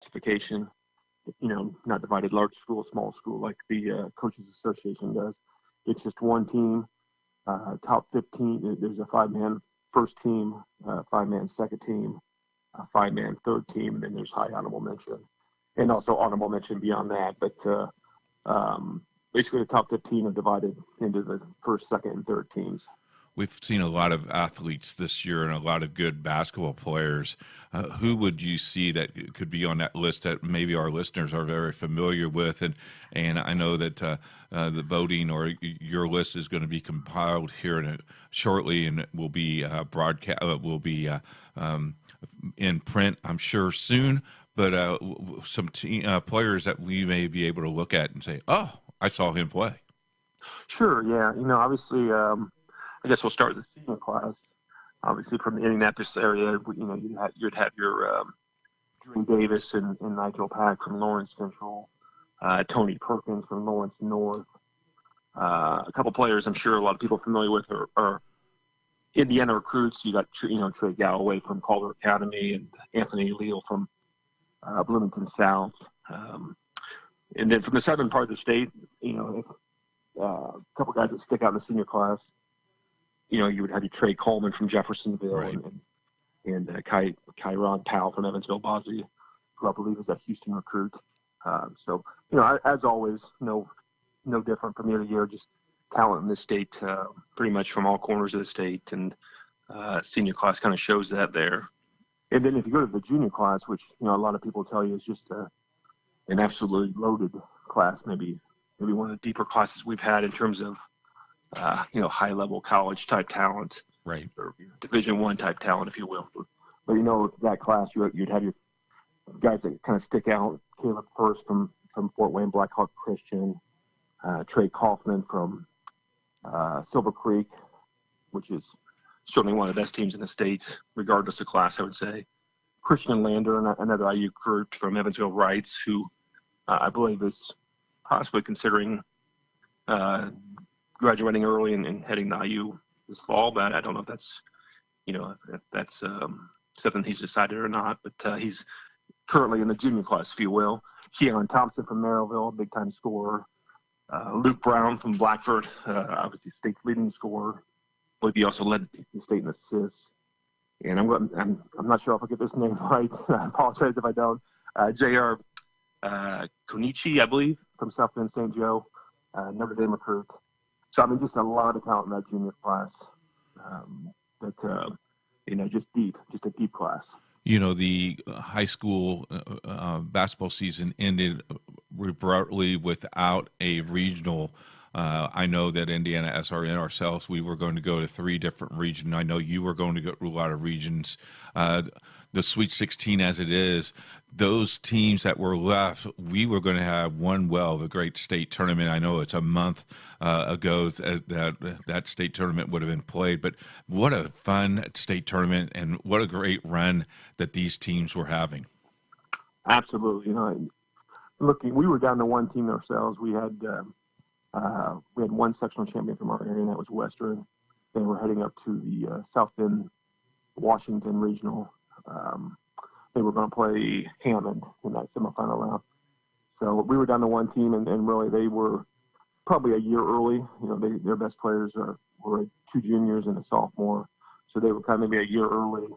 classification, not divided large school, small school like the Coaches Association does. It's just one team, top 15. There's a 5-man first team, 5-man second team, a 5-man third team, and then there's high honorable mention, and also honorable mention beyond that. But basically, the top 15 are divided into the first, second, and third teams. We've seen a lot of athletes this year and a lot of good basketball players. Who would you see that could be on that list that maybe our listeners are very familiar with? And I know that the voting or your list is going to be compiled here shortly and will be broadcast. Will be in print, I'm sure, soon. But some players that we may be able to look at and say, "Oh, I saw him play." Sure. Yeah. Obviously. I guess we'll start with the senior class. Obviously, from the Indianapolis area, you'd have your Drew Davis and Nigel Pack from Lawrence Central, Tony Perkins from Lawrence North. A couple players I'm sure a lot of people are familiar with are Indiana recruits. You got Trey Galloway from Calder Academy and Anthony Leal from Bloomington South. And then from the southern part of the state, a couple guys that stick out in the senior class. You would have your Trey Coleman from Jeffersonville, right, and Kyron Powell from Evansville Bosley, who I believe is a Houston recruit. So, as always, no different from year to year, just talent in the state, pretty much from all corners of the state, and senior class kind of shows that there. And then if you go to the junior class, which, a lot of people tell you is just an absolutely loaded class, maybe one of the deeper classes we've had in terms of high-level college-type talent, right, or Division I type talent, if you will. But that class, you'd have your guys that kind of stick out. Caleb Hurst from Fort Wayne Blackhawk Christian, Trey Kaufman from Silver Creek, which is certainly one of the best teams in the state, regardless of class, I would say. Christian Lander, another IU recruit from Evansville Rights, who I believe is possibly considering graduating early and heading to IU this fall, but I don't know if that's something he's decided or not. But he's currently in the junior class, if you will. Keon Thompson from Merrillville, big-time scorer. Luke Brown from Blackford, obviously state's leading scorer. I believe he also led the state in assists. And I'm not sure if I get this name right. I apologize if I don't. J.R. Konichi, I believe, from South Bend St. Joe, Notre Dame recruit. So, just a lot of talent in that junior class. Just a deep class. The high school basketball season ended abruptly without a regional. I know that IndianaSRN ourselves, we were going to go to 3 different regions. I know you were going to go to a lot of regions. The Sweet 16 as it is, those teams that were left, we were going to have one the great state tournament. I know it's a month ago that state tournament would have been played, but what a fun state tournament and what a great run that these teams were having. Absolutely. We were down to one team ourselves. We had one sectional champion from our area, and that was Western. Then we're heading up to the South Bend, Washington regional. They were going to play Hammond in that semifinal round. So we were down to one team, and really they were probably a year early. Their best players were 2 juniors and a sophomore, so they were kind of maybe a year early.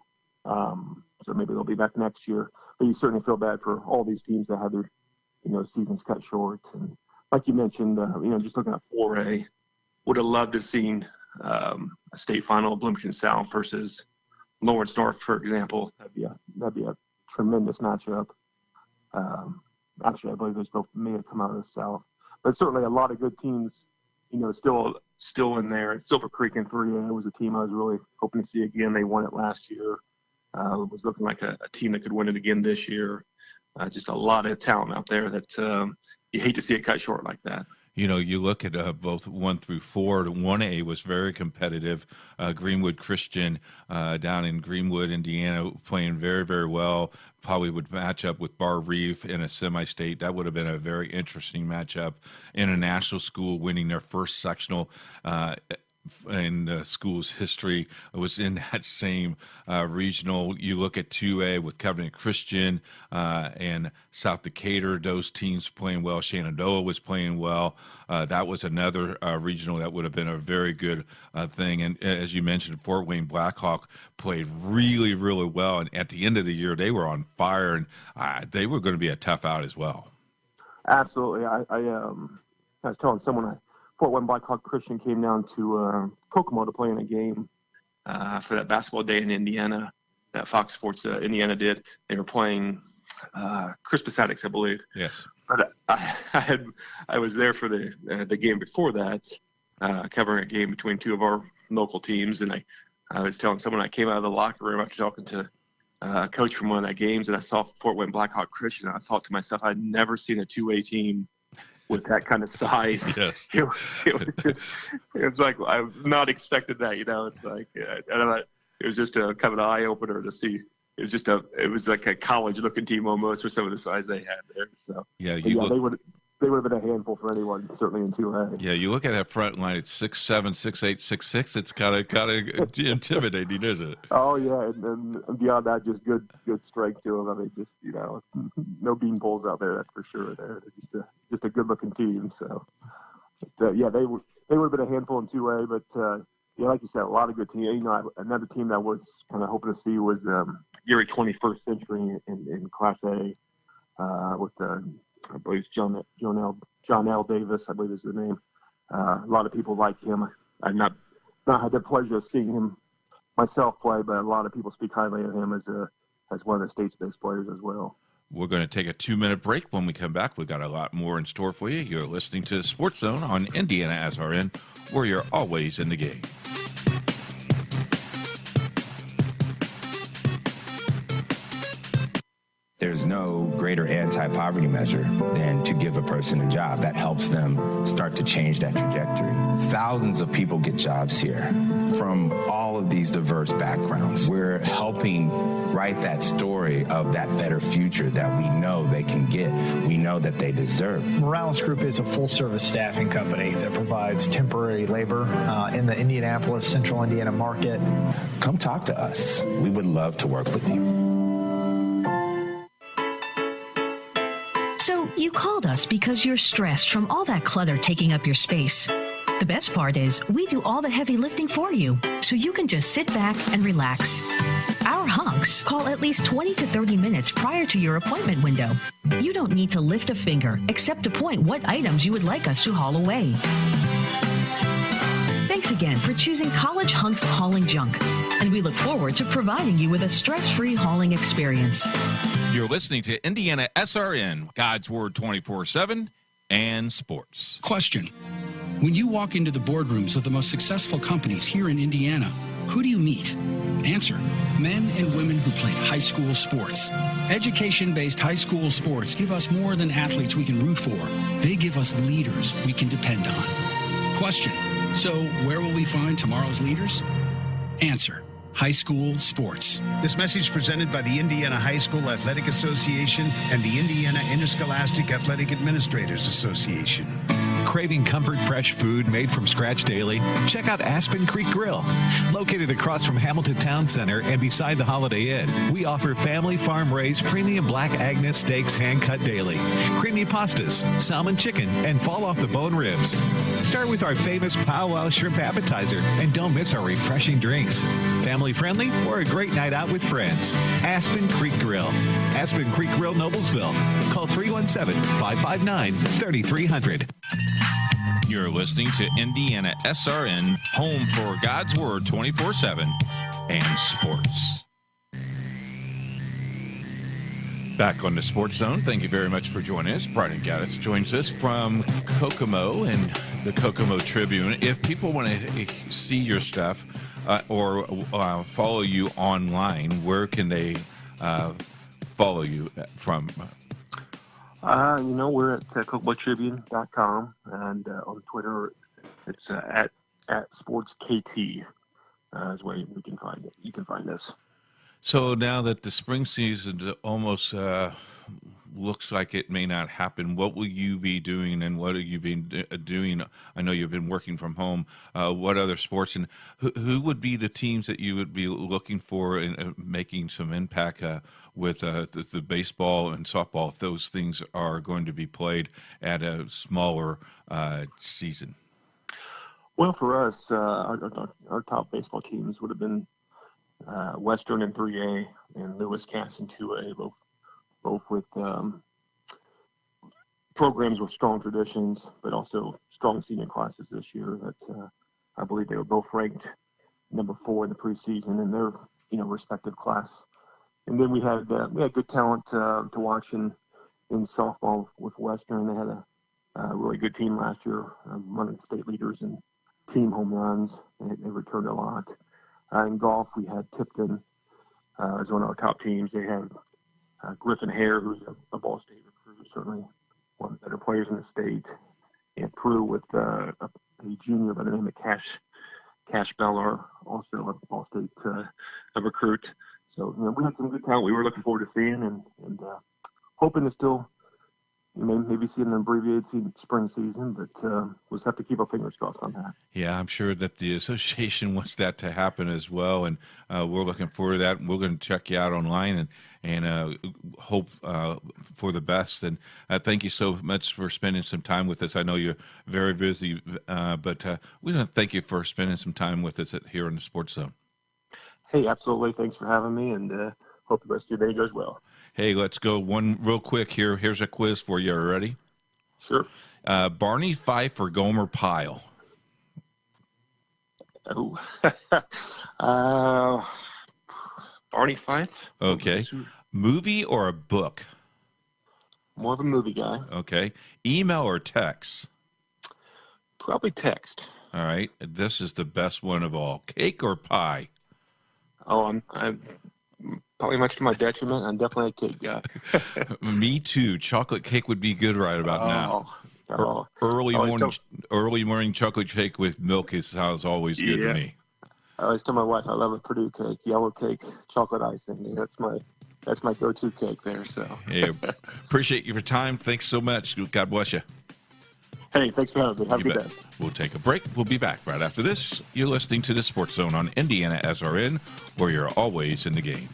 So maybe they'll be back next year. But you certainly feel bad for all these teams that had their seasons cut short. And like you mentioned, just looking at 4A, would have loved to have seen a state final, Bloomington South versus Lawrence North, for example. That'd be a tremendous matchup. Actually, I believe those both may have come out of the South, but certainly a lot of good teams. Still in there. Silver Creek in 3A was a team I was really hoping to see again. They won it last year. It was looking like a team that could win it again this year. Just a lot of talent out there that you hate to see it cut short like that. You look at both 1 through 4. 1A was very competitive. Greenwood Christian down in Greenwood, Indiana, playing very, very well. Probably would match up with Bar Reeve in a semi-state. That would have been a very interesting matchup. International School winning their first sectional. in the school's history. It was in that same regional. You look at 2A with Covenant Christian and South Decatur, those teams playing well. Shenandoah was playing well. That was another regional that would have been a very good thing. And as you mentioned, Fort Wayne Blackhawk played really, really well. And at the end of the year, they were on fire, and they were going to be a tough out as well. Absolutely. I was telling someone Fort Wayne Blackhawk Christian came down to Kokomo to play in a game for that basketball day in Indiana that Fox Sports Indiana did. They were playing Crispus Attucks, I believe. Yes. But I was there for the game before that, covering a game between two of our local teams, and I was telling someone I came out of the locker room after talking to a coach from one of the games, and I saw Fort Wayne Blackhawk Christian, and I thought to myself, I'd never seen a 2A team with that kind of size. Yes. It was like I've not expected that. It's like it was just a kind of an eye opener to see. It was like a college looking team almost for some of the size they had there. So they would have been a handful for anyone, certainly in 2A. Yeah, you look at that front line, it's 6'7", 6'8", 6'6". It's kind of intimidating, isn't it? Oh yeah, and beyond that, just good strength to them. I mean, just no bean poles out there, that's for sure. They're just a good looking team. So, but, yeah, they would have been a handful in 2A, but yeah, like you said, a lot of good teams. Another team that was kind of hoping to see was Guerin 21st Century in Class A with I believe John L. Davis, I believe is the name. A lot of people like him. I've not had the pleasure of seeing him myself play, but a lot of people speak highly of him as one of the state's best players as well. We're going to take a 2-minute break. When we come back, we've got a lot more in store for you. You're listening to Sports Zone on IndianaSRN, where you're always in the game. There's no greater anti-poverty measure than to give a person a job. That helps them start to change that trajectory. Thousands of people get jobs here from all of these diverse backgrounds. We're helping write that story of that better future that we know they can get, we know that they deserve. Morales Group is a full-service staffing company that provides temporary labor in the Indianapolis, Central Indiana market. Come talk to us. We would love to work with you. So you called us because you're stressed from all that clutter taking up your space. The best part is we do all the heavy lifting for you, so you can just sit back and relax. Our hunks call at least 20 to 30 minutes prior to your appointment window. You don't need to lift a finger except to point what items you would like us to haul away. Thanks again for choosing College Hunks Hauling Junk, and we look forward to providing you with a stress-free hauling experience. You're listening to IndianaSRN, God's Word 24/7, and sports. Question. When you walk into the boardrooms of the most successful companies here in Indiana, who do you meet? Answer. Men and women who played high school sports. Education-based high school sports give us more than athletes we can root for. They give us leaders we can depend on. Question. So where will we find tomorrow's leaders? Answer. High school sports. This message presented by the Indiana High School Athletic Association and the Indiana Interscholastic Athletic Administrators Association. Craving comfort fresh food made from scratch daily? Check out Aspen Creek Grill. Located across from Hamilton Town Center and beside the Holiday Inn, we offer family farm-raised premium Black Agnes steaks hand-cut daily, creamy pastas, salmon chicken, and fall-off-the-bone ribs. Start with our famous powwow shrimp appetizer, and don't miss our refreshing drinks. Family-friendly or a great night out with friends. Aspen Creek Grill. Aspen Creek Grill, Noblesville. Call 317-559-3300. You're listening to IndianaSRN, home for God's Word 24/7 and sports. Back on the Sports Zone. Thank you very much for joining us. Bryan Gaskins joins us from Kokomo and the Kokomo Tribune. If people want to see your stuff or follow you online, where can they follow you from? We're at KokomoTribune.com, and on Twitter, it's at SportsKT is where we can find it. You can find us. So now that the spring season is almost looks like it may not happen, what will you be doing, and what have you been doing? I know you've been working from home. What other sports, and who would be the teams that you would be looking for in making some impact with the baseball and softball, if those things are going to be played at a smaller season? Well, for us, our top baseball teams would have been Western in 3A and Lewis Cass in 2A, both with programs with strong traditions, but also strong senior classes this year. That I believe they were both ranked number 4 in the preseason in their respective class. And then we had good talent to watch in softball with Western. They had a really good team last year, one of the state leaders in team home runs. They returned a lot. In golf, we had Tipton as one of our top teams. They had Griffin Hare, who's a Ball State recruit, certainly one of the better players in the state. And Prue with a junior by the name of Cash Beller, also a Ball State recruit. So we had some good talent we were looking forward to seeing, and hoping to still maybe see an abbreviated spring season, but we'll just have to keep our fingers crossed on that. Yeah, I'm sure that the association wants that to happen as well, and we're looking forward to that. We're going to check you out online and hope for the best. And thank you so much for spending some time with us. I know you're very busy, but we want to thank you for spending some time with us here in the Sports Zone. Hey, absolutely. Thanks for having me, and hope the rest of your day goes well. Hey, let's go one real quick here. Here's a quiz for you. Are you ready? Sure. Barney Fife or Gomer Pyle? Oh, Barney Fife. Okay. Movie or a book? More of a movie guy. Okay. Email or text? Probably text. All right. This is the best one of all. Cake or pie? Oh, I'm probably much to my detriment. I'm definitely a cake guy. Me too. Chocolate cake would be good right about now. Early morning chocolate cake with milk sounds always good to me. I always tell my wife I love a Purdue cake, yellow cake, chocolate icing. That's my go-to cake there. So. Hey, appreciate your time. Thanks so much. God bless you. Hey, thanks for having me. Have a good day. We'll take a break. We'll be back right after this. You're listening to the Sports Zone on IndianaSRN, where you're always in the game.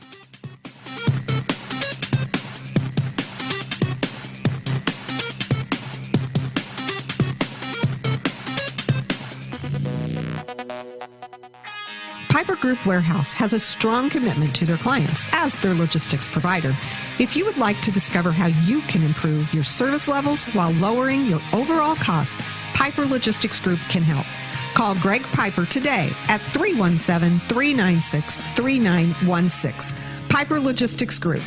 Piper Group Warehouse has a strong commitment to their clients as their logistics provider. If you would like to discover how you can improve your service levels while lowering your overall cost, Piper Logistics Group can help. Call Greg Piper today at 317-396-3916. Piper Logistics Group.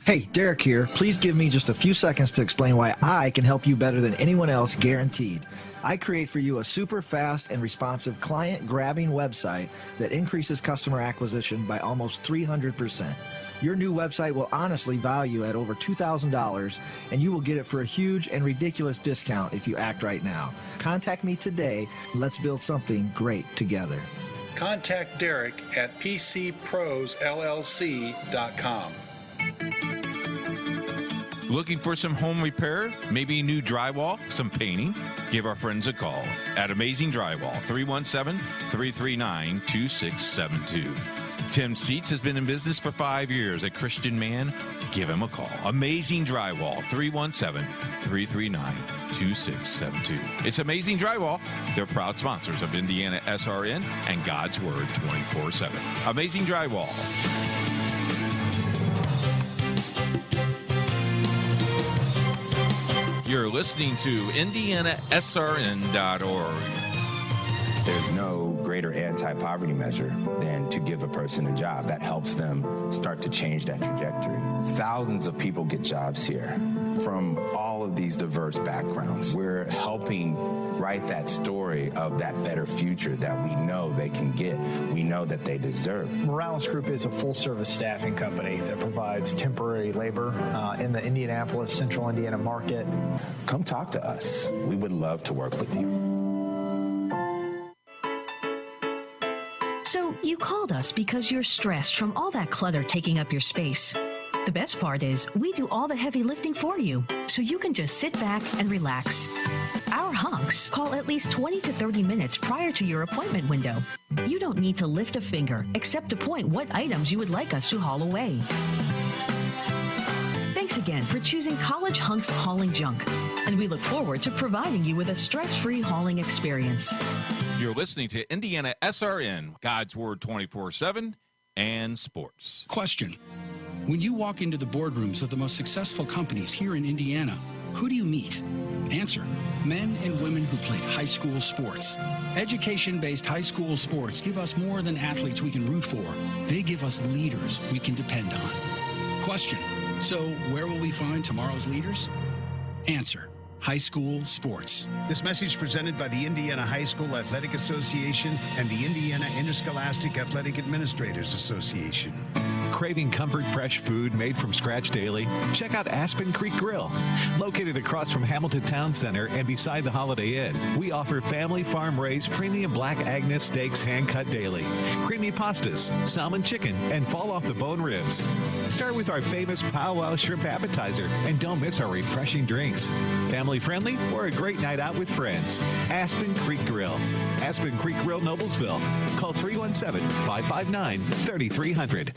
Hey, Derek here. Please give me just a few seconds to explain why I can help you better than anyone else, guaranteed. I create for you a super fast and responsive client-grabbing website that increases customer acquisition by almost 300%. Your new website will honestly value at over $2,000, and you will get it for a huge and ridiculous discount if you act right now. Contact me today. Let's build something great together. Contact Derek at PCProsLLC.com. Looking for some home repair? Maybe new drywall, some painting? Give our friends a call at Amazing Drywall, 317-339-2672. Tim Seats has been in business for 5 years. A Christian man? Give him a call. Amazing Drywall, 317-339-2672. It's Amazing Drywall. They're proud sponsors of IndianaSRN and God's Word 24/7. Amazing Drywall. You're listening to IndianaSRN.org. There's no greater anti-poverty measure than to give a person a job. That helps them start to change that trajectory. Thousands of people get jobs here from all of these diverse backgrounds. We're helping write that story of that better future that we know they can get, we know that they deserve. Morales Group is a full-service staffing company that provides temporary labor in the Indianapolis, Central Indiana market. Come talk to us. We would love to work with you. So you called us because you're stressed from all that clutter taking up your space. The best part is we do all the heavy lifting for you, so you can just sit back and relax. Our hunks call at least 20 to 30 minutes prior to your appointment window. You don't need to lift a finger except to point what items you would like us to haul away. Thanks again for choosing College Hunks Hauling Junk, and we look forward to providing you with a stress-free hauling experience. You're listening to Indiana SRN, God's Word 24/7, and sports. Question. When you walk into the boardrooms of the most successful companies here in Indiana, who do you meet? Answer. Men and women who played high school sports. Education-based high school sports give us more than athletes we can root for. They give us leaders we can depend on. Question. So where will we find tomorrow's leaders? Answer. High school sports. This message presented by the Indiana High School Athletic Association and the Indiana Interscholastic Athletic Administrators Association. Craving comfort fresh food made from scratch daily? Check out Aspen Creek Grill. Located across from Hamilton Town Center and beside the Holiday Inn, we offer family farm-raised premium Black Agnes steaks hand-cut daily, creamy pastas, salmon chicken, and fall-off-the-bone ribs. Start with our famous powwow shrimp appetizer, and don't miss our refreshing drinks. Family-friendly or a great night out with friends. Aspen Creek Grill. Aspen Creek Grill, Noblesville. Call 317-559-3300.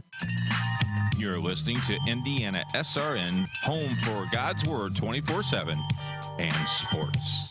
You're listening to Indiana SRN, home for God's Word 24/7 and sports.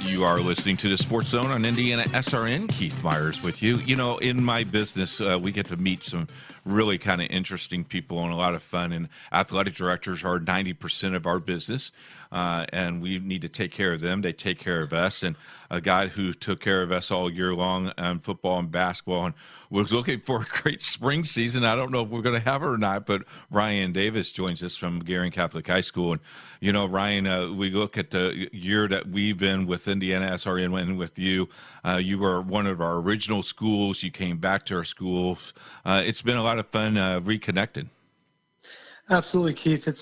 You are listening to the Sports Zone on Indiana SRN. Keith Myers with you. You know, in my business, we get to meet some really kind of interesting people and a lot of fun. And athletic directors are 90% of our business, and we need to take care of them. They take care of us. And a guy who took care of us all year long on football and basketball and was looking for a great spring season. I don't know if we're going to have it or not, but Ryan Davis joins us from Guerin Catholic High School. And, you know, Ryan, we look at the year that we've been with Indiana SRN and with you. You were one of our original schools. You came back to our schools. It's been a lot of fun reconnecting. Absolutely, Keith. It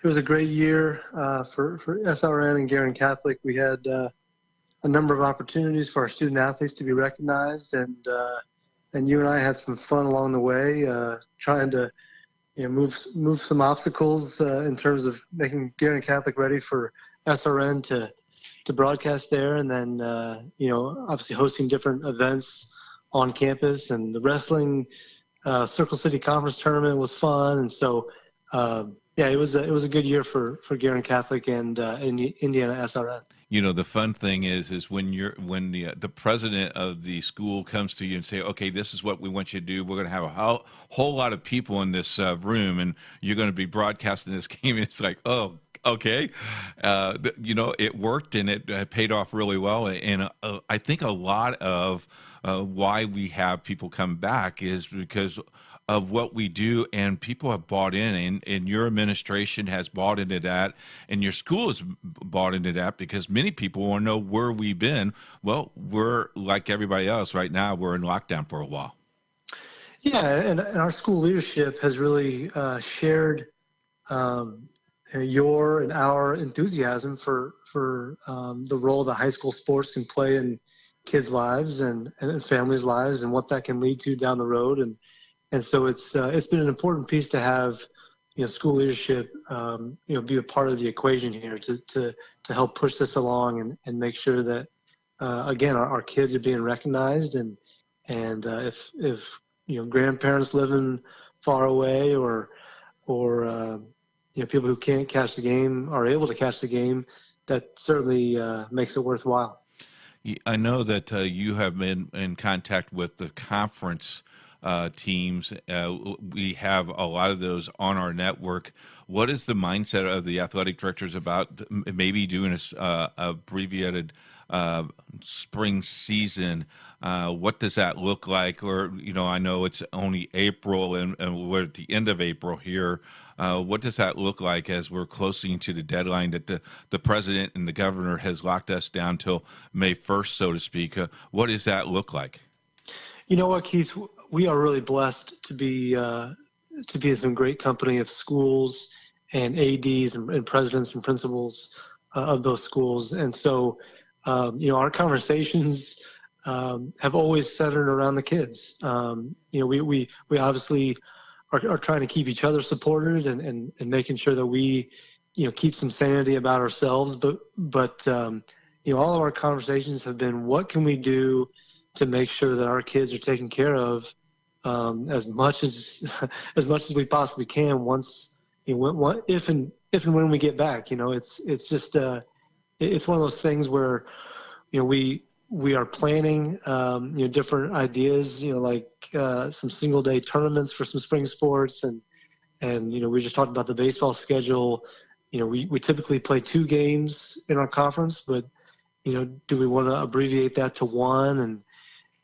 was a great year for SRN and Guerin Catholic. We had a number of opportunities for our student athletes to be recognized, and you and I had some fun along the way, trying to move some obstacles in terms of making Guerin Catholic ready for SRN to broadcast there, and then obviously hosting different events on campus. And the wrestling Circle City Conference tournament was fun, and so it was a good year for Guerin Catholic and Indiana SRN. You know, the fun thing is when the president of the school comes to you and say, okay, this is what we want you to do. We're going to have a whole lot of people in this room, and you're going to be broadcasting this game. And it's like, oh, okay. It worked, and it paid off really well. And I think a lot of why we have people come back is because of what we do, and people have bought in, and your administration has bought into that, and your school has bought into that, because many people want to know where we've been. Well, we're like everybody else right now. We're in lockdown for a while. Yeah, and our school leadership has really shared your and our enthusiasm for the role that high school sports can play in kids' lives and families' lives, and what that can lead to down the road. And so it's been an important piece to have, school leadership, be a part of the equation here to help push this along and make sure that, again, our kids are being recognized. And if grandparents living far away or people who can't catch the game are able to catch the game, that certainly makes it worthwhile. I know that you have been in contact with the conference teams. We have a lot of those on our network. What is the mindset of the athletic directors about maybe doing a abbreviated spring season? What does that look like? Or, I know it's only April and we're at the end of April here. What does that look like as we're closing to the deadline that the president and the governor has locked us down till May 1st, so to speak? What does that look like? You know what, Keith? We are really blessed to be in some great company of schools and ADs and presidents and principals of those schools. And so, our conversations have always centered around the kids. We obviously are trying to keep each other supported and making sure that we, keep some sanity about ourselves. But all of our conversations have been, what can we do to make sure that our kids are taken care of as much as we possibly can once, if and when we get back. It's just it's one of those things where we are planning different ideas, like some single day tournaments for some spring sports, and we just talked about the baseball schedule. We typically play 2 games in our conference, but do we want to abbreviate that to 1? And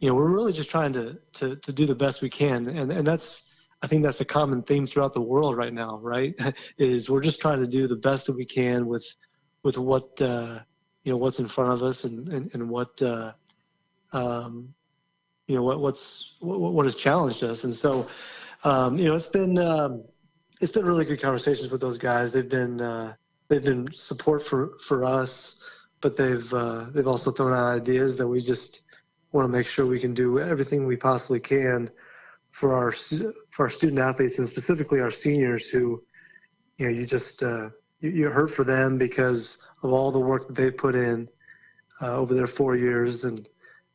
we're really just trying to do the best we can, and I think that's a common theme throughout the world right now, right? Is we're just trying to do the best that we can with what what's in front of us and what has challenged us. And so it's been really good conversations with those guys. They've been support for us, but they've also thrown out ideas that we just want to make sure we can do everything we possibly can for our student athletes, and specifically our seniors, who you hurt for them because of all the work that they've put in over their 4 years, and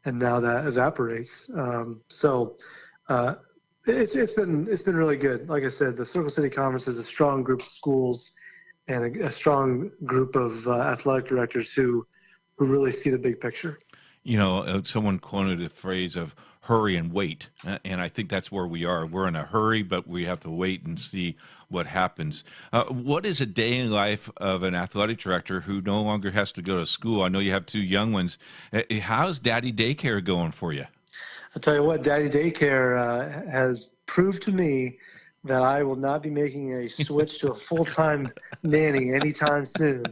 now that evaporates. It's been really good. Like I said, the Circle City Conference is a strong group of schools and a strong group of athletic directors who really see the big picture. Someone quoted a phrase of hurry and wait, and I think that's where we are. We're in a hurry, but we have to wait and see what happens. What is a day in life of an athletic director who no longer has to go to school? I know you have 2 young ones. How's Daddy Daycare going for you? I'll tell you what, Daddy Daycare has proved to me that I will not be making a switch to a full-time nanny anytime soon.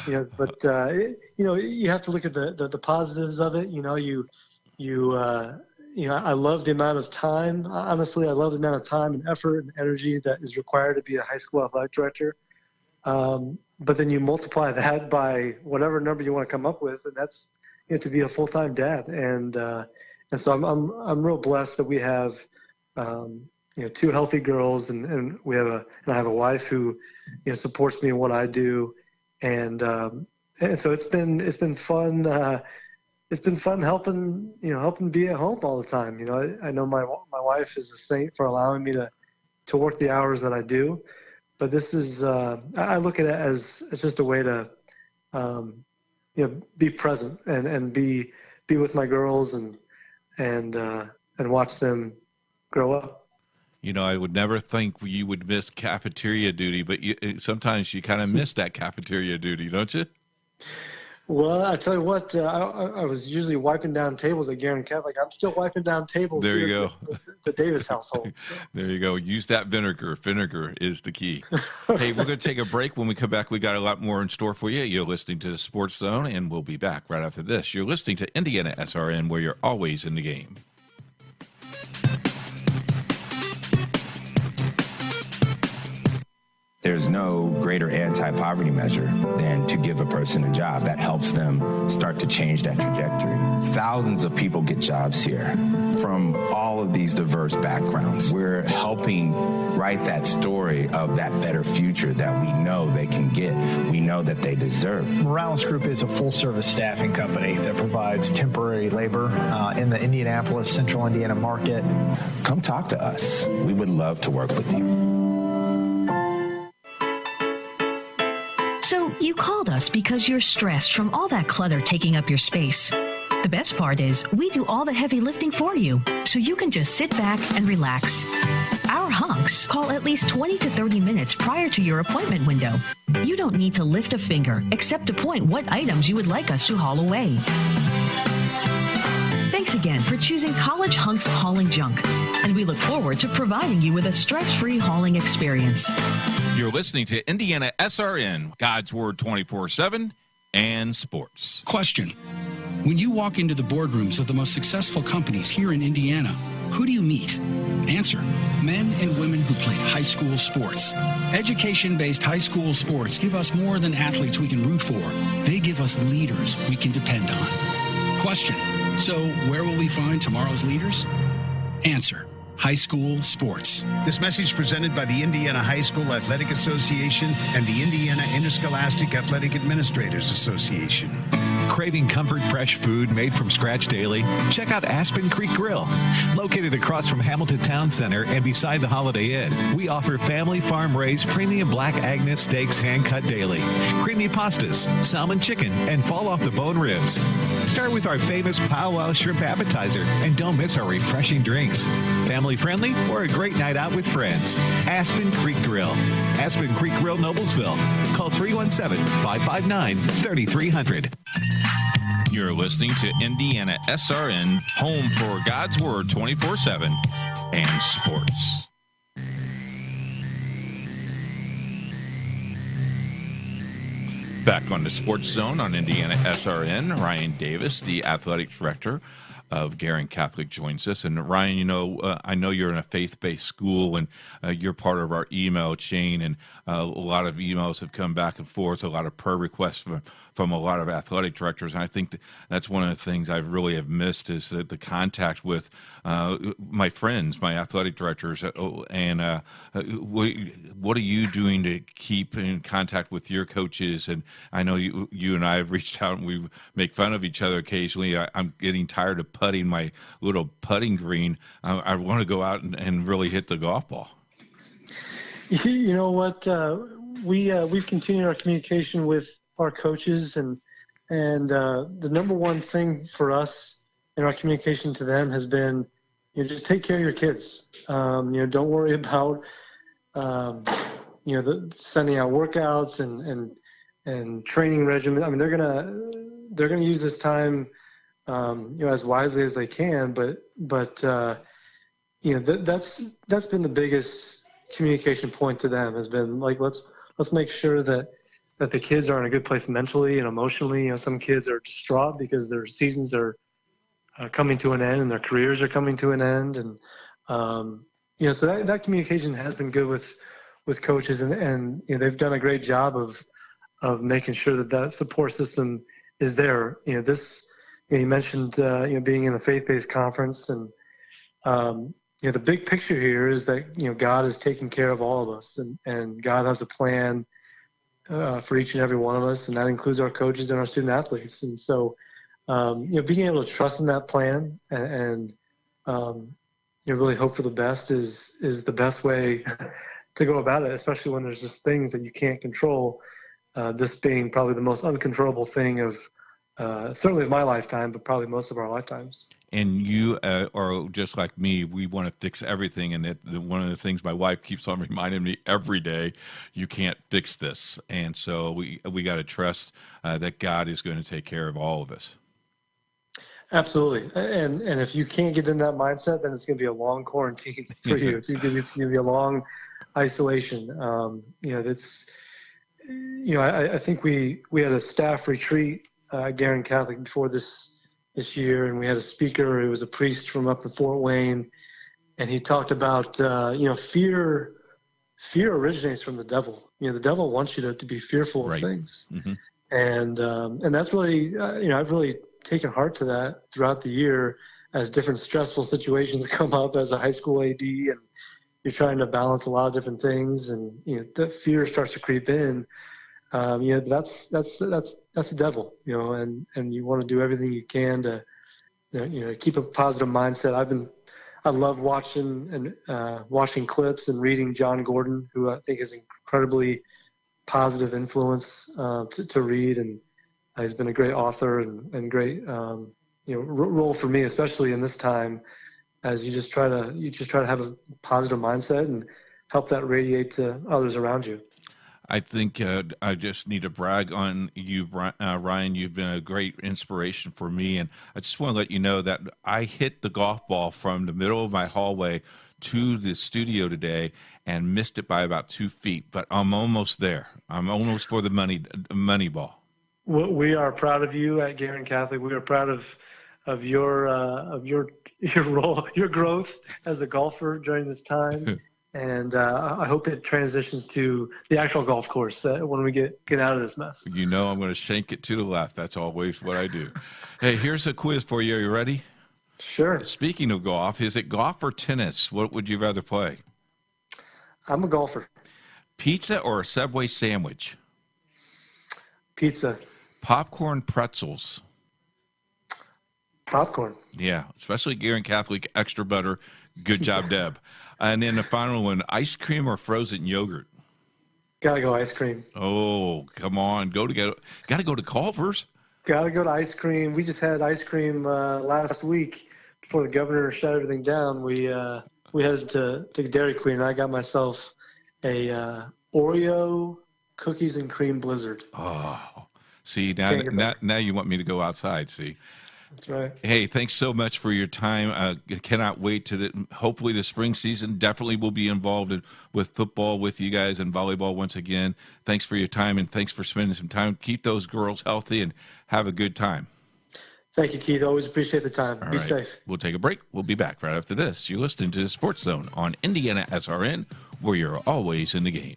But you have to look at the positives of it. I love the amount of time. Honestly, I love the amount of time and effort and energy that is required to be a high school athletic director. But then you multiply that by whatever number you want to come up with, and that's to be a full-time dad. And so I'm real blessed that we have 2 healthy girls, and I have a wife who supports me in what I do, and so it's been fun. It's been fun helping be at home all the time. I know my wife is a saint for allowing me to work the hours that I do, but this is I look at it as just a way to be present and be with my girls and watch them grow up. I would never think you would miss cafeteria duty, but sometimes you kind of miss that cafeteria duty, don't you? Well, I tell you what, I was usually wiping down tables at Guerin Catholic. I'm still wiping down tables. There you go. The Davis household. So. There you go. Use that vinegar. Vinegar is the key. Hey, we're going to take a break. When we come back, we got a lot more in store for you. You're listening to the Sports Zone, and we'll be back right after this. You're listening to Indiana SRN, where you're always in the game. There's no greater anti-poverty measure than to give a person a job that helps them start to change that trajectory. Thousands of people get jobs here from all of these diverse backgrounds. We're helping write that story of that better future that we know they can get, we know that they deserve. Morales Group is a full-service staffing company that provides temporary labor in the Indianapolis, Central Indiana market. Come talk to us. We would love to work with you. So you called us because you're stressed from all that clutter taking up your space. The best part is we do all the heavy lifting for you, so you can just sit back and relax. Our hunks call at least 20 to 30 minutes prior to your appointment window. You don't need to lift a finger except to point what items you would like us to haul away. Thanks again for choosing College Hunks Hauling Junk, and we look forward to providing you with a stress-free hauling experience. You're listening to Indiana SRN, God's Word 24/7 and sports. Question. When you walk into the boardrooms of the most successful companies here in Indiana, who do you meet? Answer. Men and women who played high school sports. Education-based high school sports give us more than athletes we can root for. They give us leaders we can depend on. Question. So where will we find tomorrow's leaders? Answer. High school sports. This message presented by the Indiana High School Athletic Association and the Indiana Interscholastic Athletic Administrators Association. Craving comfort fresh food made from scratch daily? Check out Aspen Creek Grill. Located across from Hamilton Town Center and beside the Holiday Inn, we offer family farm-raised premium black Agnes steaks hand-cut daily, creamy pastas, salmon chicken, and fall-off-the-bone ribs. Start with our famous powwow shrimp appetizer, and don't miss our refreshing drinks. Family-friendly or a great night out with friends. Aspen Creek Grill. Aspen Creek Grill, Noblesville. Call 317-559-3300. You're listening to Indiana SRN, home for God's Word 24/7 and sports. Back on the Sports Zone on Indiana SRN, Ryan Davis, the athletic director of Guerin Catholic, joins us. And Ryan, I know you're in a faith-based school, and you're part of our email chain, and a lot of emails have come back and forth, a lot of prayer requests from a lot of athletic directors. And I think that's one of the things I really have missed is the contact with my friends, my athletic directors. And what are you doing to keep in contact with your coaches? And I know you and I have reached out, and we make fun of each other occasionally. I'm getting tired of putting my little putting green. I want to go out and really hit the golf ball. You know what? We've continued our communication with our coaches, and the number one thing for us in our communication to them has been, just take care of your kids. Don't worry about the sending out workouts and training regimen. I mean, they're gonna use this time as wisely as they can, but that's been the biggest communication point to them, has been like, let's make sure that the kids are in a good place mentally and emotionally. Some kids are distraught because their seasons are coming to an end and their careers are coming to an end, and so that communication has been good with coaches, and they've done a great job of making sure that support system is there. You mentioned being in a faith-based conference, and the big picture here is that God is taking care of all of us, and God has a plan for each and every one of us, and that includes our coaches and our student athletes. And so being able to trust in that plan and really hope for the best is the best way to go about it, especially when there's just things that you can't control. This being probably the most uncontrollable thing of certainly of my lifetime, but probably most of our lifetimes. And you are just like me. We want to fix everything. And one of the things my wife keeps on reminding me every day, you can't fix this. And so we got to trust that God is going to take care of all of us. Absolutely. And if you can't get in that mindset, then it's going to be a long quarantine for you. It's going to be a long isolation. I think we had a staff retreat at Guerin Catholic before this year, and we had a speaker who was a priest from up in Fort Wayne, and he talked about fear originates from the devil. The devil wants you to be fearful of things. Mm-hmm. And that's really I've really taken heart to that throughout the year as different stressful situations come up as a high school AD, and you're trying to balance a lot of different things, and that fear starts to creep in. That's the devil, and you want to do everything you can to, keep a positive mindset. I love watching clips and reading John Gordon, who I think is incredibly positive influence to read, and he's been a great author and great role for me, especially in this time, as you just try to have a positive mindset and help that radiate to others around you. I think I just need to brag on you, Ryan. You've been a great inspiration for me, and I just want to let you know that I hit the golf ball from the middle of my hallway to the studio today and missed it by about 2 feet, but I'm almost there. I'm almost for the money ball. Well, we are proud of you at Guerin Catholic. We are proud of your role, your growth as a golfer during this time. And I hope it transitions to the actual golf course when we get out of this mess. I'm going to shank it to the left. That's always what I do. Hey, here's a quiz for you. Are you ready? Sure. Speaking of golf, is it golf or tennis? What would you rather play? I'm a golfer. Pizza or a Subway sandwich? Pizza. Popcorn, pretzels? Popcorn. Yeah, especially Guerin Catholic, extra butter. Good job, Deb. And then the final one, ice cream or frozen yogurt? Gotta go ice cream. Oh, come on. Gotta go to Culver's. Gotta go to ice cream. We just had ice cream last week before the governor shut everything down. We headed to Dairy Queen, and I got myself a Oreo cookies and cream blizzard. Oh, see, now you want me to go outside, see? That's right. Hey, thanks so much for your time. Cannot wait hopefully the spring season. Definitely will be involved with football with you guys and volleyball once again. Thanks for your time, and thanks for spending some time. Keep those girls healthy and have a good time. Thank you, Keith. Always appreciate the time. Be safe. We'll take a break. We'll be back right after this. You're listening to the Sports Zone on Indiana SRN, where you're always in the game.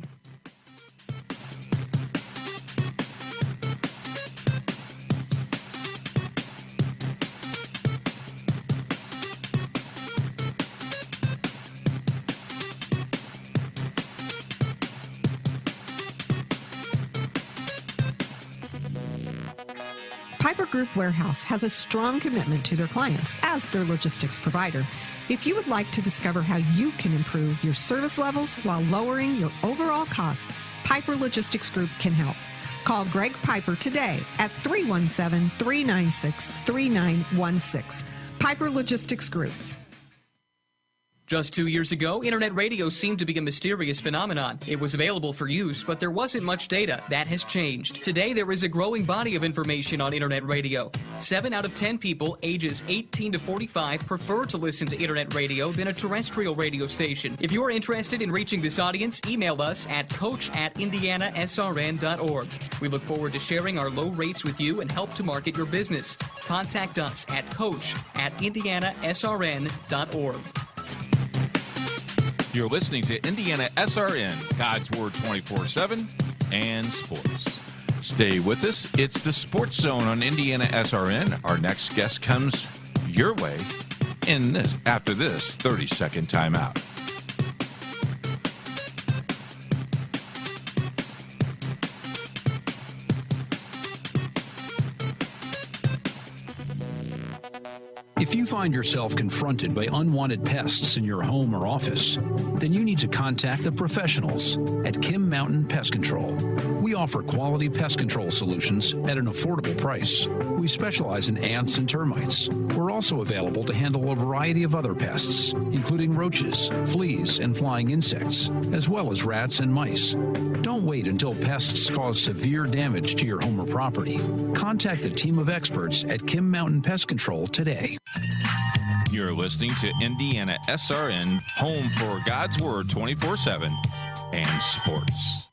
Piper Group Warehouse has a strong commitment to their clients as their logistics provider. If you would like to discover how you can improve your service levels while lowering your overall cost, Piper Logistics Group can help. Call Greg Piper today at 317-396-3916. Piper Logistics Group. Just 2 years ago, Internet radio seemed to be a mysterious phenomenon. It was available for use, but there wasn't much data. That has changed. Today, there is a growing body of information on Internet radio. 7 out of 10 people ages 18 to 45 prefer to listen to Internet radio than a terrestrial radio station. If you're interested in reaching this audience, email us at coach@IndianaSRN.org. We look forward to sharing our low rates with you and help to market your business. Contact us at coach@IndianaSRN.org. You're listening to Indiana SRN, God's Word 24/7 and sports. Stay with us. It's the Sports Zone on Indiana SRN. Our next guest comes your way after this 30-second timeout. If you find yourself confronted by unwanted pests in your home or office, then you need to contact the professionals at Kim Mountain Pest Control. We offer quality pest control solutions at an affordable price. We specialize in ants and termites. We're also available to handle a variety of other pests, including roaches, fleas, and flying insects, as well as rats and mice. Don't wait until pests cause severe damage to your home or property. Contact the team of experts at Kim Mountain Pest Control today. You're listening to Indiana SRN, home for God's Word 24/7 and sports.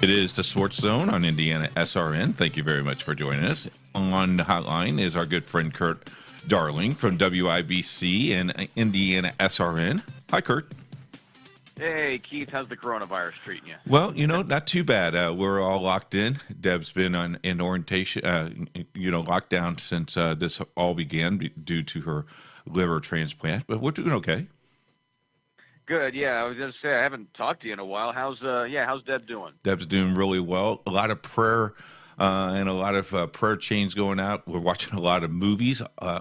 It is the Sports Zone on Indiana SRN. Thank you very much for joining us. On the hotline is our good friend Kurt Darling from WIBC and Indiana SRN. Hi, Kurt. Hey, Keith, how's the coronavirus treating you? Well, not too bad. We're all locked in. Deb's been in orientation, lockdown since this all began due to her liver transplant, but we're doing okay. Good, yeah. I was going to say, I haven't talked to you in a while. How's Deb doing? Deb's doing really well. A lot of prayer and a lot of prayer chains going out. We're watching a lot of movies,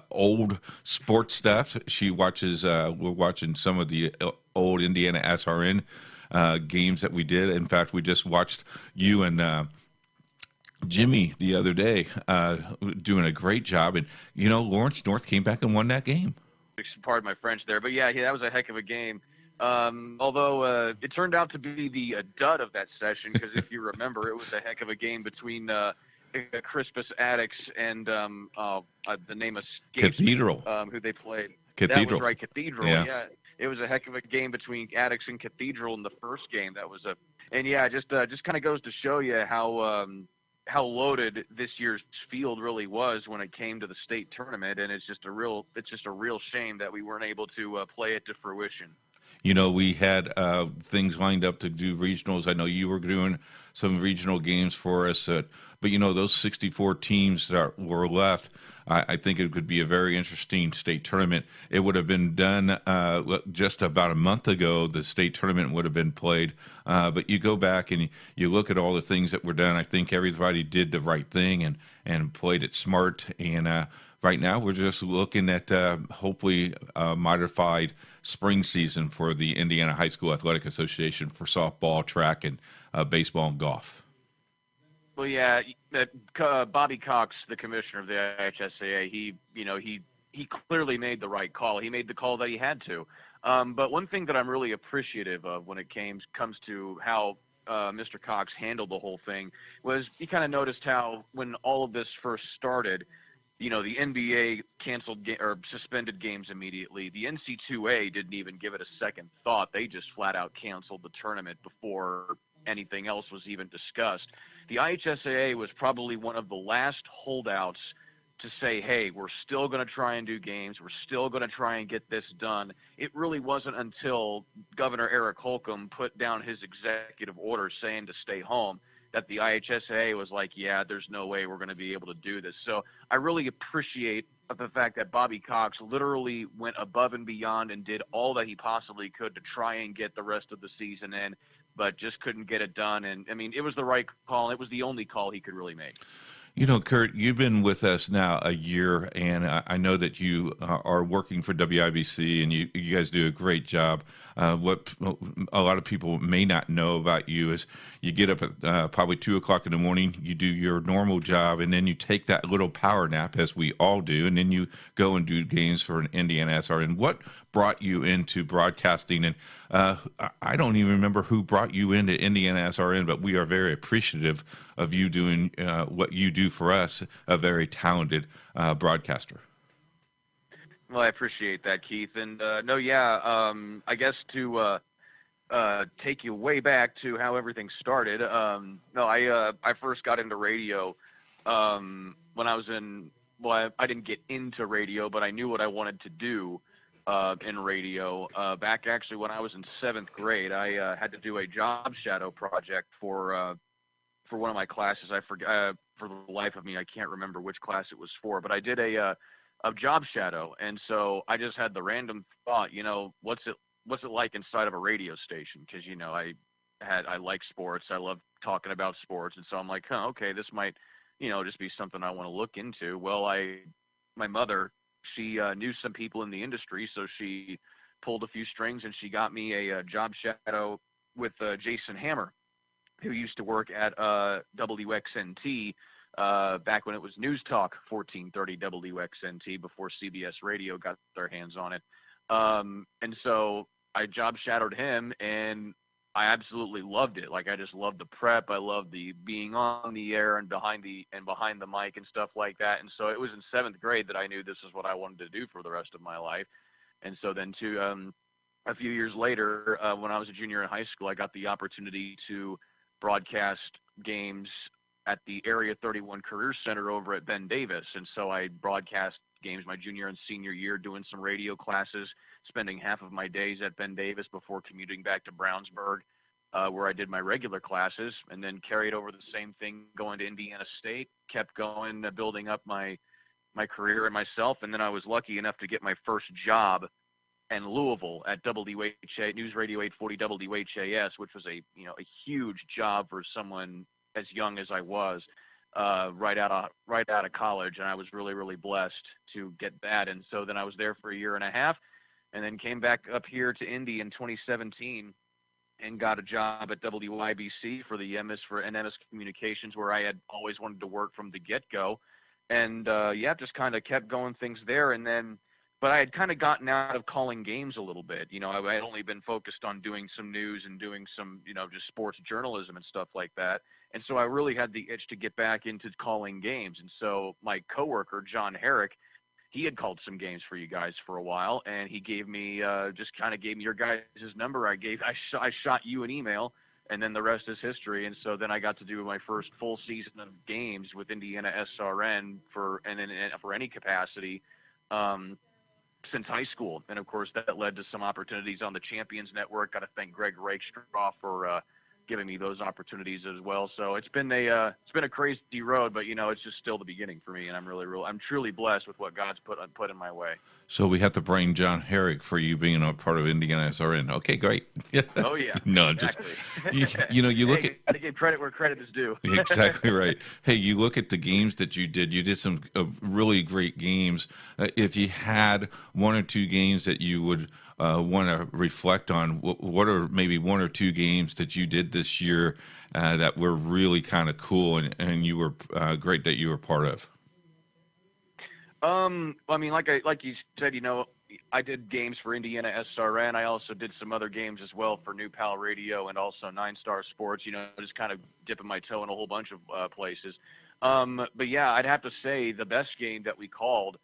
old sports stuff. We're watching some of the old Indiana SRN games that we did. In fact, we just watched you and Jimmy the other day doing a great job. And, Lawrence North came back and won that game. Pardon my French there, but yeah, that was a heck of a game. Although it turned out to be the dud of that session, because if you remember, it was a heck of a game between Crispus Attucks and the name escapes Cathedral, who they played. Cathedral. That was right, Cathedral. Yeah. It was a heck of a game between Attucks and Cathedral in the first game. Just kind of goes to show you how loaded this year's field really was when it came to the state tournament, and it's just a real shame that we weren't able to play it to fruition. We had things lined up to do regionals. I know you were doing some regional games for us, but those 64 teams that were left, I think it could be a very interesting state tournament. It would have been done just about a month ago. The state tournament would have been played, but you go back and you look at all the things that were done. I think everybody did the right thing and played it smart. And right now we're just looking at hopefully a modified spring season for the Indiana High School Athletic Association for softball, track, and baseball and golf. Well, yeah, Bobby Cox, the commissioner of the IHSAA, he clearly made the right call. He made the call that he had to. But one thing that I'm really appreciative of when it comes to how Mr. Cox handled the whole thing was he kind of noticed how when all of this first started, the NBA canceled or suspended games immediately. The NC2A didn't even give it a second thought. They just flat out canceled the tournament before anything else was even discussed. The IHSAA was probably one of the last holdouts to say, hey, we're still going to try and do games. We're still going to try and get this done. It really wasn't until Governor Eric Holcomb put down his executive order saying to stay home that the IHSAA was like, yeah, there's no way we're going to be able to do this. So I really appreciate the fact that Bobby Cox literally went above and beyond and did all that he possibly could to try and get the rest of the season in, but just couldn't get it done. And, I mean, it was the right call. It was the only call he could really make. Kurt, you've been with us now a year, and I know that you are working for WIBC, and you guys do a great job. What a lot of people may not know about you is you get up at probably 2 o'clock in the morning, you do your normal job, and then you take that little power nap, as we all do, and then you go and do games for an IndianaSRN. What brought you into broadcasting? And I don't even remember who brought you into IndianaSRN, but we are very appreciative of you doing what you do for us, a very talented broadcaster. Well, I appreciate that, Keith. And I guess to take you way back to how everything started. I first got into radio when I was I didn't get into radio, but I knew what I wanted to do in radio. Back actually when I was in 7th grade, I had to do a job shadow project for one of my classes. I forgot for the life of me, I can't remember which class it was for, but I did a job shadow, and so I just had the random thought, what's it like inside of a radio station? Because I like sports, I love talking about sports, and so I'm like, okay, this might just be something I want to look into. Well, my mother, she knew some people in the industry, so she pulled a few strings and she got me a job shadow with Jason Hammer, who used to work at WXNT back when it was News Talk 1430 WXNT before CBS Radio got their hands on it. And so I job shadowed him, and I absolutely loved it. Like, I just loved the prep. I loved the being on the air and behind the mic and stuff like that. And so it was in 7th grade that I knew this is what I wanted to do for the rest of my life. And so then a few years later, when I was a junior in high school, I got the opportunity to broadcast games at the Area 31 Career Center over at Ben Davis. And so I broadcast games my junior and senior year, doing some radio classes, spending half of my days at Ben Davis before commuting back to Brownsburg, where I did my regular classes, and then carried over the same thing going to Indiana State, kept going, building up my career and myself. And then I was lucky enough to get my first job in Louisville at WHA, News Radio 840 WHAS, which was a huge job for someone as young as I was, right out of college. And I was really, really blessed to get that. And so then I was there for a year and a half, and then came back up here to Indy in 2017 and got a job at WIBC for the MS Communications, where I had always wanted to work from the get-go. And, just kind of kept going things there. And then, but I had kind of gotten out of calling games a little bit. You know, I had only been focused on doing some news and doing some, just sports journalism and stuff like that. And so I really had the itch to get back into calling games. And so my coworker, John Herrick, he had called some games for you guys for a while, and he gave me, just kind of gave me your guys' number. I shot you an email, and then the rest is history. And so then I got to do my first full season of games with IndianaSRN for any capacity since high school. And of course that led to some opportunities on the Champions Network. Got to thank Greg Rakestraw for giving me those opportunities as well. So it's been a crazy road, but it's just still the beginning for me, and I'm truly blessed with what God's put in my way. So we have to bring John Herrick for you being a part of IndianaSRN. Okay, great. Oh yeah. No, exactly. Just you look at. I give credit where credit is due. Exactly right. Hey, you look at the games that you did some really great games. If you had one or two games that you would want to reflect on, what are maybe one or two games that you did this year that were really kind of cool and you were great that you were part of? I mean, like you said, I did games for IndianaSRN. I also did some other games as well for New Pal Radio and also 9 Star Sports, just kind of dipping my toe in a whole bunch of places. But yeah, I'd have to say the best game that we called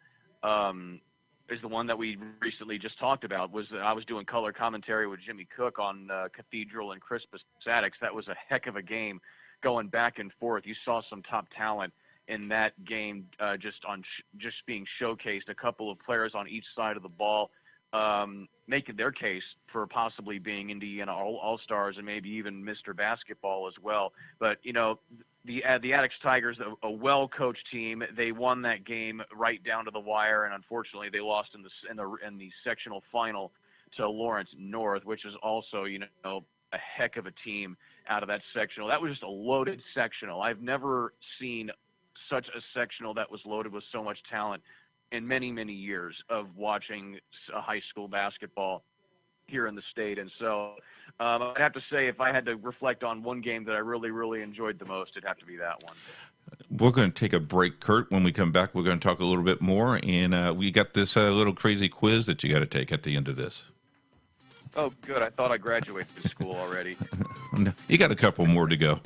is the one that we recently just talked about. I was doing color commentary with Jimmy Cook on Cathedral and Crispus Attucks. That was a heck of a game going back and forth. You saw some top talent in that game, just being showcased. A couple of players on each side of the ball, making their case for possibly being Indiana All-Stars and maybe even Mr. Basketball as well. But the Attucks Tigers, a well-coached team, they won that game right down to the wire, and unfortunately they lost in the sectional final to Lawrence North, which is also a heck of a team out of that sectional. That was just a loaded sectional. I've never seen such a sectional that was loaded with so much talent in many, many years of watching high school basketball here in the state. And so I'd have to say, if I had to reflect on one game that I really, really enjoyed the most, it'd have to be that one. We're going to take a break, Kurt. When we come back, we're going to talk a little bit more. And we got this little crazy quiz that you got to take at the end of this. Oh, good. I thought I graduated school already. No, you got a couple more to go.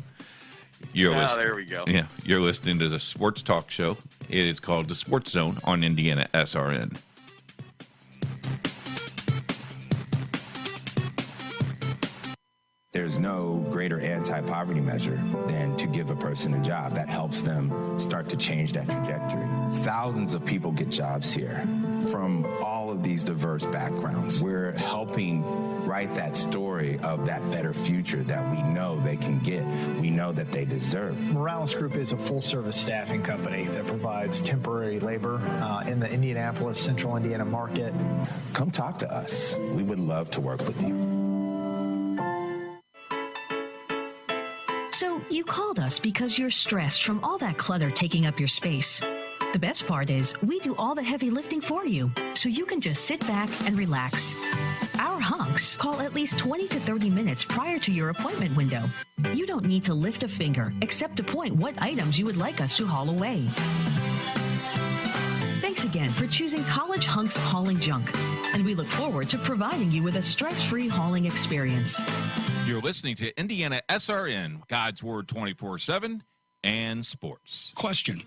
There we go. Yeah, you're listening to the Sports Talk Show. It is called The Sports Zone on IndianaSRN. There's no greater anti-poverty measure than to give a person a job. That helps them start to change that trajectory. Thousands of people get jobs here from all of these diverse backgrounds. We're helping write that story of that better future that we know they can get, we know that they deserve. Morales Group is a full-service staffing company that provides temporary labor in the Indianapolis, Central Indiana market. Come talk to us. We would love to work with you. So you called us because you're stressed from all that clutter taking up your space. The best part is we do all the heavy lifting for you, so you can just sit back and relax. Our hunks call at least 20 to 30 minutes prior to your appointment window. You don't need to lift a finger except to point what items you would like us to haul away. Thanks again for choosing College Hunks Hauling Junk, and we look forward to providing you with a stress-free hauling experience. You're listening to IndianaSRN, God's Word 24/7 and sports. Question.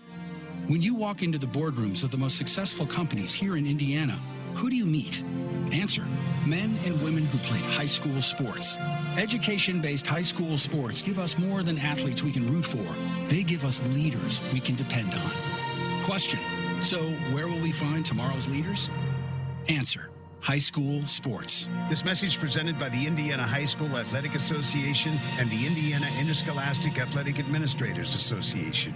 When you walk into the boardrooms of the most successful companies here in Indiana, who do you meet? Answer. Men and women who played high school sports. Education-based high school sports give us more than athletes we can root for. They give us leaders we can depend on. Question. So where will we find tomorrow's leaders? Answer. High school sports. This message presented by the Indiana High School Athletic Association and the Indiana Interscholastic Athletic Administrators Association.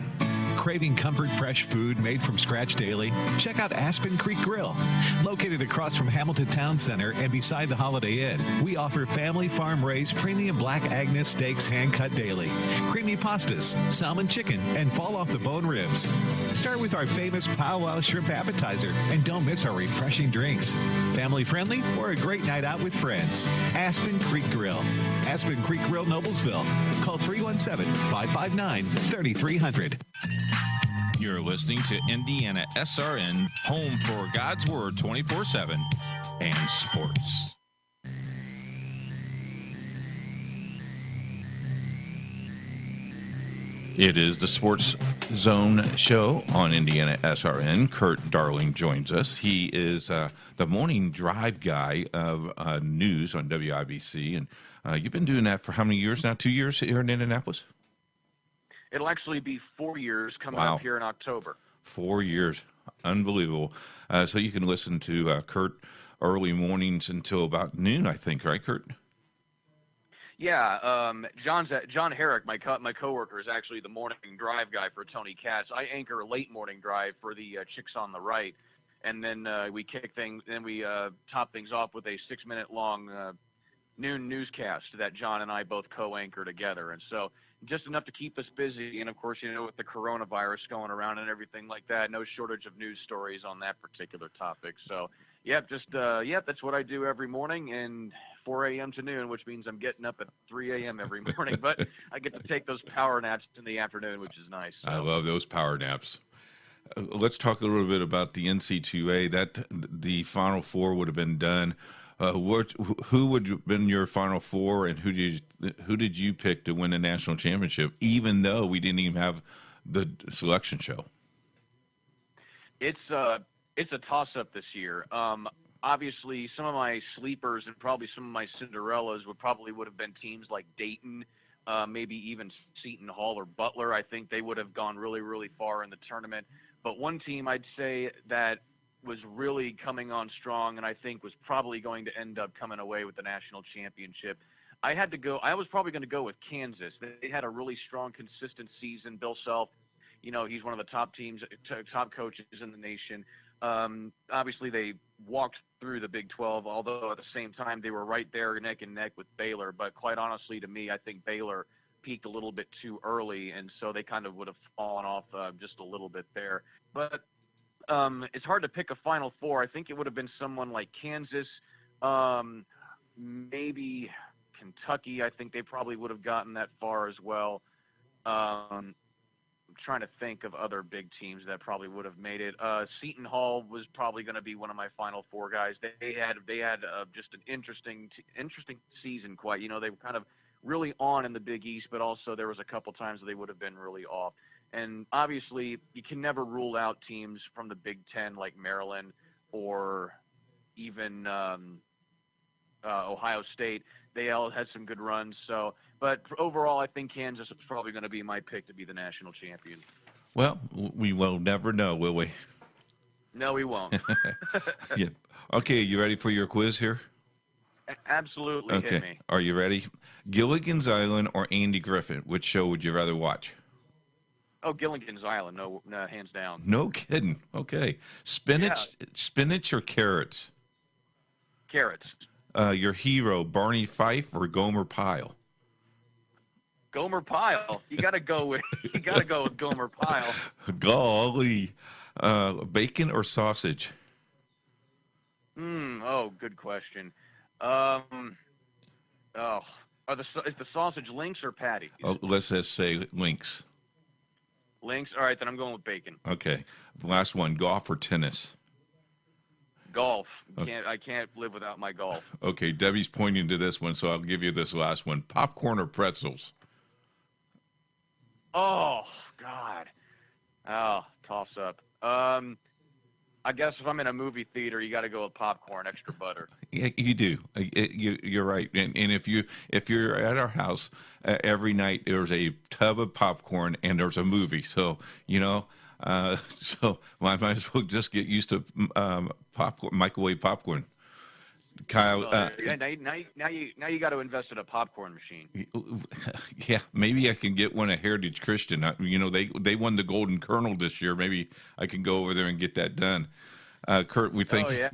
Craving comfort fresh food made from scratch daily? Check out Aspen Creek Grill. Located across from Hamilton Town Center and beside the Holiday Inn, we offer family farm-raised premium Black Agnes steaks hand-cut daily, creamy pastas, salmon chicken, and fall-off-the-bone ribs. Start with our famous powwow shrimp appetizer, and don't miss our refreshing drinks. Family-friendly or a great night out with friends. Aspen Creek Grill. Aspen Creek Grill, Noblesville. Call 317-559-3300. You're listening to Indiana SRN, home for God's Word 24/7 and sports. It is the Sports Zone show on Indiana SRN. Kurt Darling joins us. He is the morning drive guy of news on WIBC. And you've been doing that for how many years now? 2 years here in Indianapolis? It'll actually be 4 years coming Wow. up here in October. 4 years. Unbelievable. So you can listen to Kurt early mornings until about noon, I think, right, Kurt? Yeah, John Herrick, my coworker, is actually the morning drive guy for Tony Katz. I anchor late morning drive for the Chicks on the Right, and then we top things off with a 6-minute long noon newscast that John and I both co-anchor together, and so just enough to keep us busy. And of course, with the coronavirus going around and everything like that, no shortage of news stories on that particular topic. So, that's what I do every morning, and 4 a.m. to noon, which means I'm getting up at 3 a.m. every morning. But I get to take those power naps in the afternoon, which is nice. So. I love those power naps. Let's talk a little bit about the NC2A. That the Final Four would have been done. Who would have been your Final Four, and who did you pick to win the national championship? Even though we didn't even have the selection show. It's a toss-up this year. Obviously, some of my sleepers and probably some of my Cinderellas would have been teams like Dayton, maybe even Seton Hall or Butler. I think they would have gone really, really far in the tournament. But one team I'd say that was really coming on strong, and I think was probably going to end up coming away with the national championship. I was probably going to go with Kansas. They had a really strong, consistent season. Bill Self, he's one of the top coaches in the nation. Obviously, they walked through the Big 12, although at the same time they were right there neck and neck with Baylor. But quite honestly, to me, I think Baylor peaked a little bit too early, and so they kind of would have fallen off just a little bit there. But it's hard to pick a Final Four. I think it would have been someone like Kansas, maybe Kentucky. I think they probably would have gotten that far as well. I'm trying to think of other big teams that probably would have made it. Seton Hall was probably going to be one of my Final Four guys. They had just an interesting season. Quite, they were kind of really on in the Big East, but also there was a couple times they would have been really off. And obviously, you can never rule out teams from the Big Ten like Maryland or even Ohio State. They all had some good runs. So, but overall, I think Kansas is probably going to be my pick to be the national champion. Well, we will never know, will we? No, we won't. Yeah. Okay, you ready for your quiz here? Absolutely. Okay. Hit me. Are you ready? Gilligan's Island or Andy Griffith? Which show would you rather watch? Oh, Gilligan's Island. No, hands down. No kidding. Okay. Spinach or carrots? Carrots. Your hero, Barney Fife or Gomer Pyle? Gomer Pyle. You got to go with Gomer Pyle. Golly. Bacon or sausage? Oh, good question. Is the sausage links or patties? Oh, let's just say links. Links? All right, then I'm going with bacon. Okay. The last one, golf or tennis? Golf. Okay. I can't live without my golf. Okay, Debbie's pointing to this one, so I'll give you this last one. Popcorn or pretzels? Oh, God. Oh, toss up. I guess if I'm in a movie theater, you got to go with popcorn, extra butter. Yeah, you do. You're right. And if you're at our house every night, there's a tub of popcorn and there's a movie. So so I might as well just get used to popcorn, microwave popcorn. Kyle. Now you got to invest in a popcorn machine. Yeah, maybe I can get one at Heritage Christian. They won the Golden Kernel this year. Maybe I can go over there and get that done. Kurt, we thank you.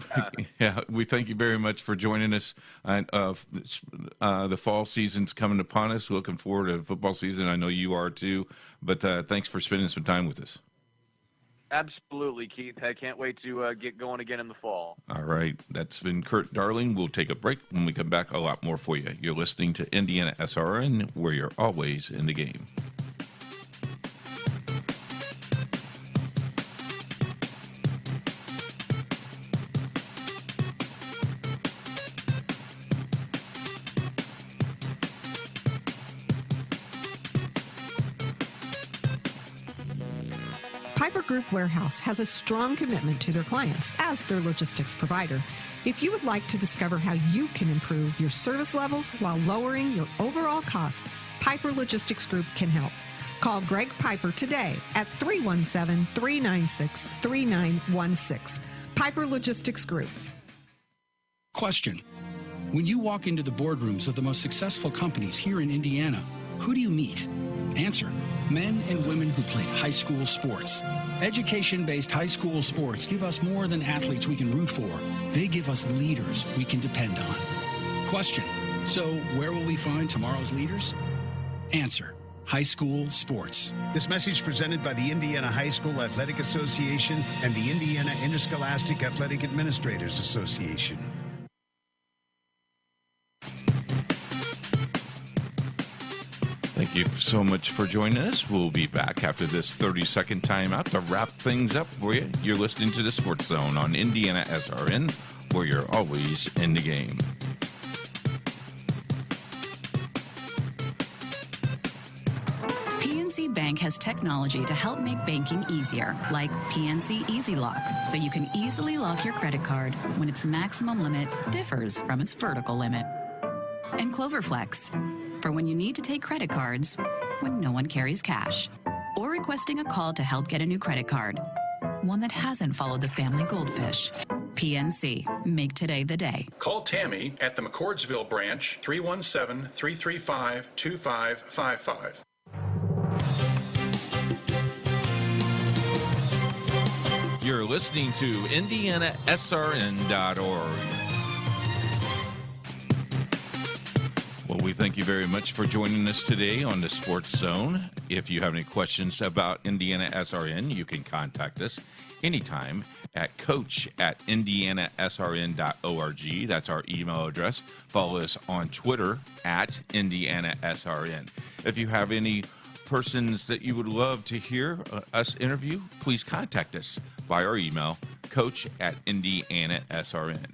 Yeah, we thank you very much for joining us. The fall season's coming upon us. Looking forward to football season. I know you are too. But thanks for spending some time with us. Absolutely, Keith. I can't wait to get going again in the fall. All right. That's been Kurt Darling. We'll take a break. When we come back, a lot more for you. You're listening to Indiana SRN, where you're always in the game. Piper Group Warehouse has a strong commitment to their clients as their logistics provider. If you would like to discover how you can improve your service levels while lowering your overall cost, Piper Logistics Group can help. Call Greg Piper today at 317-396-3916. Piper Logistics Group. Question. When you walk into the boardrooms of the most successful companies here in Indiana, who do you meet? Answer. Men and women who played high school sports. Education-based high school sports give us more than athletes we can root for. They give us leaders we can depend on. Question. So where will we find tomorrow's leaders? Answer. High school sports. This message presented by the Indiana High School Athletic Association and the Indiana Interscholastic Athletic Administrators Association. Thank you so much for joining us. We'll be back after this 30-second timeout to wrap things up for you. You're listening to the Sports Zone on Indiana SRN, where you're always in the game. PNC Bank has technology to help make banking easier, like PNC Easy Lock, so you can easily lock your credit card when its maximum limit differs from its vertical limit. And Cloverflex, for when you need to take credit cards when no one carries cash, or requesting a call to help get a new credit card, one that hasn't followed the family goldfish. PNC, make today the day. Call Tammy at the McCordsville branch, 317-335-2555. You're listening to IndianaSRN.org. Well, we thank you very much for joining us today on the Sports Zone. If you have any questions about Indiana SRN, you can contact us anytime at coach@indianasrn.org. That's our email address. Follow us on Twitter at IndianaSRN. If you have any persons that you would love to hear us interview, please contact us by our email, coach@indianasrn.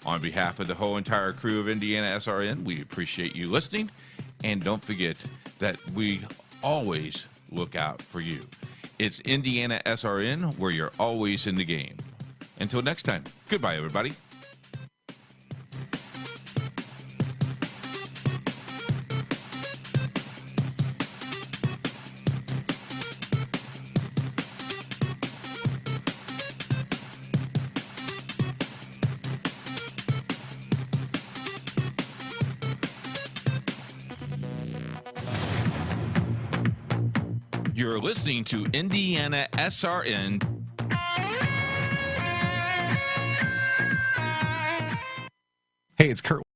On behalf of the whole entire crew of Indiana SRN, we appreciate you listening. And don't forget that we always look out for you. It's Indiana SRN, where you're always in the game. Until next time, goodbye, everybody. You're listening to Indiana SRN. Hey, it's Kurt.